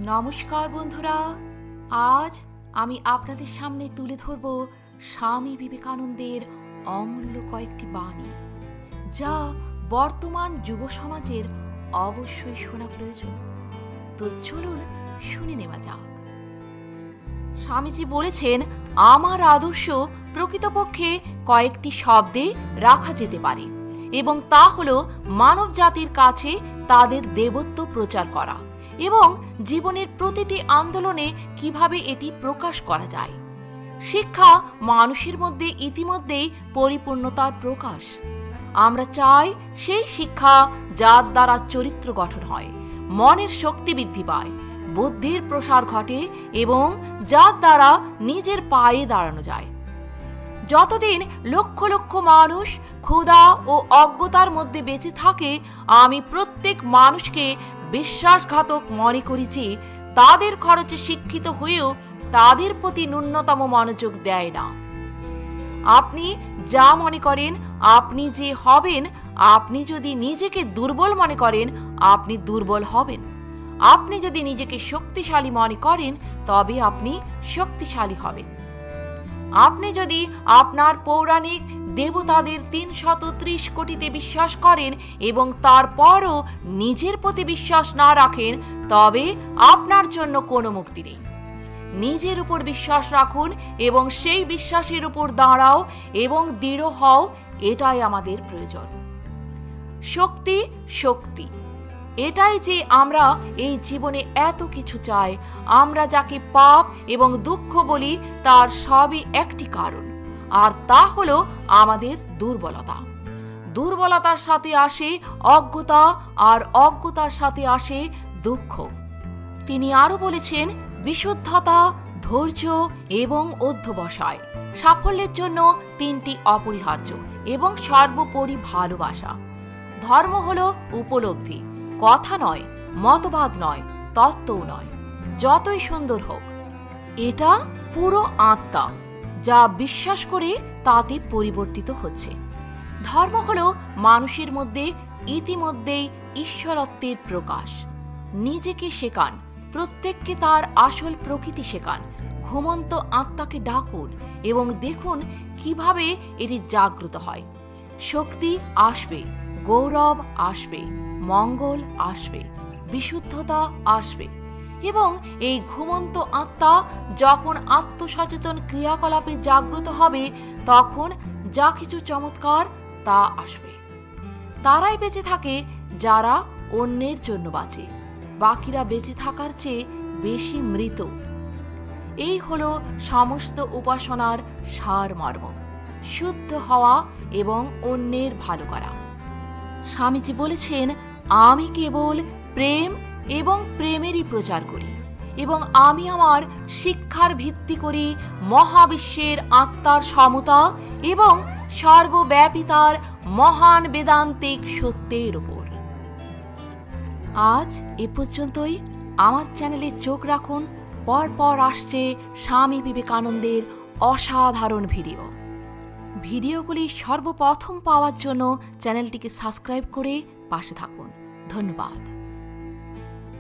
নমস্কার বন্ধুরা, আজ আমি আপনাদের সামনে তুলে ধরব স্বামী বিবেকানন্দের অমূল্য কয়েকটি বাণী, যা বর্তমান যুব সমাজের অবশ্যই শোনা প্রয়োজন। তো চলুন শুনে নেওয়া যাক। স্বামীজি বলেছেন, আমার আদর্শ প্রকৃতপক্ষে কয়েকটি শব্দে রাখা যেতে পারে, এবং তা হল মানব জাতির কাছে তাদের দেবত্ব প্রচার করা এবং জীবনের প্রতিটি আন্দোলনে কিভাবে এটি প্রকাশ করা যায়। শিক্ষা মানুষের মধ্যে ইতিমধ্যেই পরিপূর্ণতার প্রকাশ। আমরা চাই সেই শিক্ষা যার দ্বারা চরিত্র গঠন হয়, মনের শক্তি বৃদ্ধি পায়, বুদ্ধির প্রসার ঘটে এবং যার দ্বারা নিজের পায়ে দাঁড়ানো যায়। যতদিন লক্ষ লক্ষ মানুষ ক্ষুধা ও অজ্ঞতার মধ্যে বেঁচে থাকে, আমি প্রত্যেক মানুষকে বিশ্বাসঘাতক মনে করি যে তাদের খরচে শিক্ষিত হয়েও তাদের প্রতি ন্যূনতম মনোযোগ দেয় না। আপনি যা মনে করেন আপনি যে হবেন, আপনি যদি নিজেকে দুর্বল মনে করেন আপনি দুর্বল হবেন। আপনি যদি নিজেকে শক্তিশালী মনে করেন তবে আপনি শক্তিশালী হবেন। আপনি যদি আপনার পৌরাণিক দেবতাদের ৩৩০ কোটিতে বিশ্বাস করেন এবং তারপরও নিজের প্রতি বিশ্বাস না রাখেন, তবে আপনার জন্য কোনো মুক্তি নেই। নিজের উপর বিশ্বাস রাখুন এবং সেই বিশ্বাসের উপর দাঁড়াও এবং দৃঢ় হও, এটাই আমাদের প্রয়োজন। শক্তি শক্তি এটাই যে আমরা এই জীবনে এত কিছু চাই। আমরা যাকে পাপ এবং দুঃখ বলি তার সবই একটি কারণ, আর তা হলো আমাদের দুর্বলতা। দুর্বলতার সাথে আসে অজ্ঞতা, আর অজ্ঞতার সাথে আসে দুঃখ। তিনি আরও বলেছেন, বিশুদ্ধতা, ধৈর্য এবং অধ্যবসায় সাফল্যের জন্য ৩টি অপরিহার্য, এবং সর্বোপরি ভালোবাসা। ধর্ম হলো উপলব্ধি, কথা নয়, মতবাদ নয়, তত্ত্বও নয়, যতই সুন্দর হোক। এটা পুরো আত্মা, যা বিশ্বাস করে তাতে পরিবর্তিত হচ্ছে। ধর্ম হলো মানুষের মধ্যে ইতিমধ্যেই ঈশ্বরত্বের প্রকাশ। নিজেকে শেখান, প্রত্যেককে তার আসল প্রকৃতি শেখান। ঘুমন্ত আত্মাকে ডাকুন এবং দেখুন কিভাবে এটি জাগ্রত হয়। শক্তি আসবে, গৌরব আসবে, মঙ্গল আসবে, বিশুদ্ধতা আসবে, এবং এই ঘুমন্ত আত্মা যখন আত্মসচেতন ক্রিয়াকলাপে জাগ্রত হবে, তখন যা কিছু চমৎকার তা আসবে। তারাই বেঁচে থাকে যারা অন্যের জন্য বাঁচে, বাকিরা বেঁচে থাকার চেয়ে বেশি মৃত। এই হলো সমস্ত উপাসনার সারমর্ম, শুদ্ধ হওয়া এবং অন্যের ভালো করা। স্বামীজি বলেছেন, আমি কেবল প্রেম এবং প্রেমেরই প্রচার করি, এবং আমি আমার শিক্ষার ভিত্তি করি মহাবিশ্বের আত্মার সমতা এবং সর্বব্যাপিতার মহান বেদান্তিক সত্যের উপর। আজ এ পর্যন্তই। আমার চ্যানেলে চোখ রাখুন, পরপর আসছে স্বামী বিবেকানন্দের অসাধারণ ভিডিওগুলি সর্বপ্রথম পাওয়ার জন্য চ্যানেলটিকে সাবস্ক্রাইব করে পাশে থাকুন। ধন্যবাদ।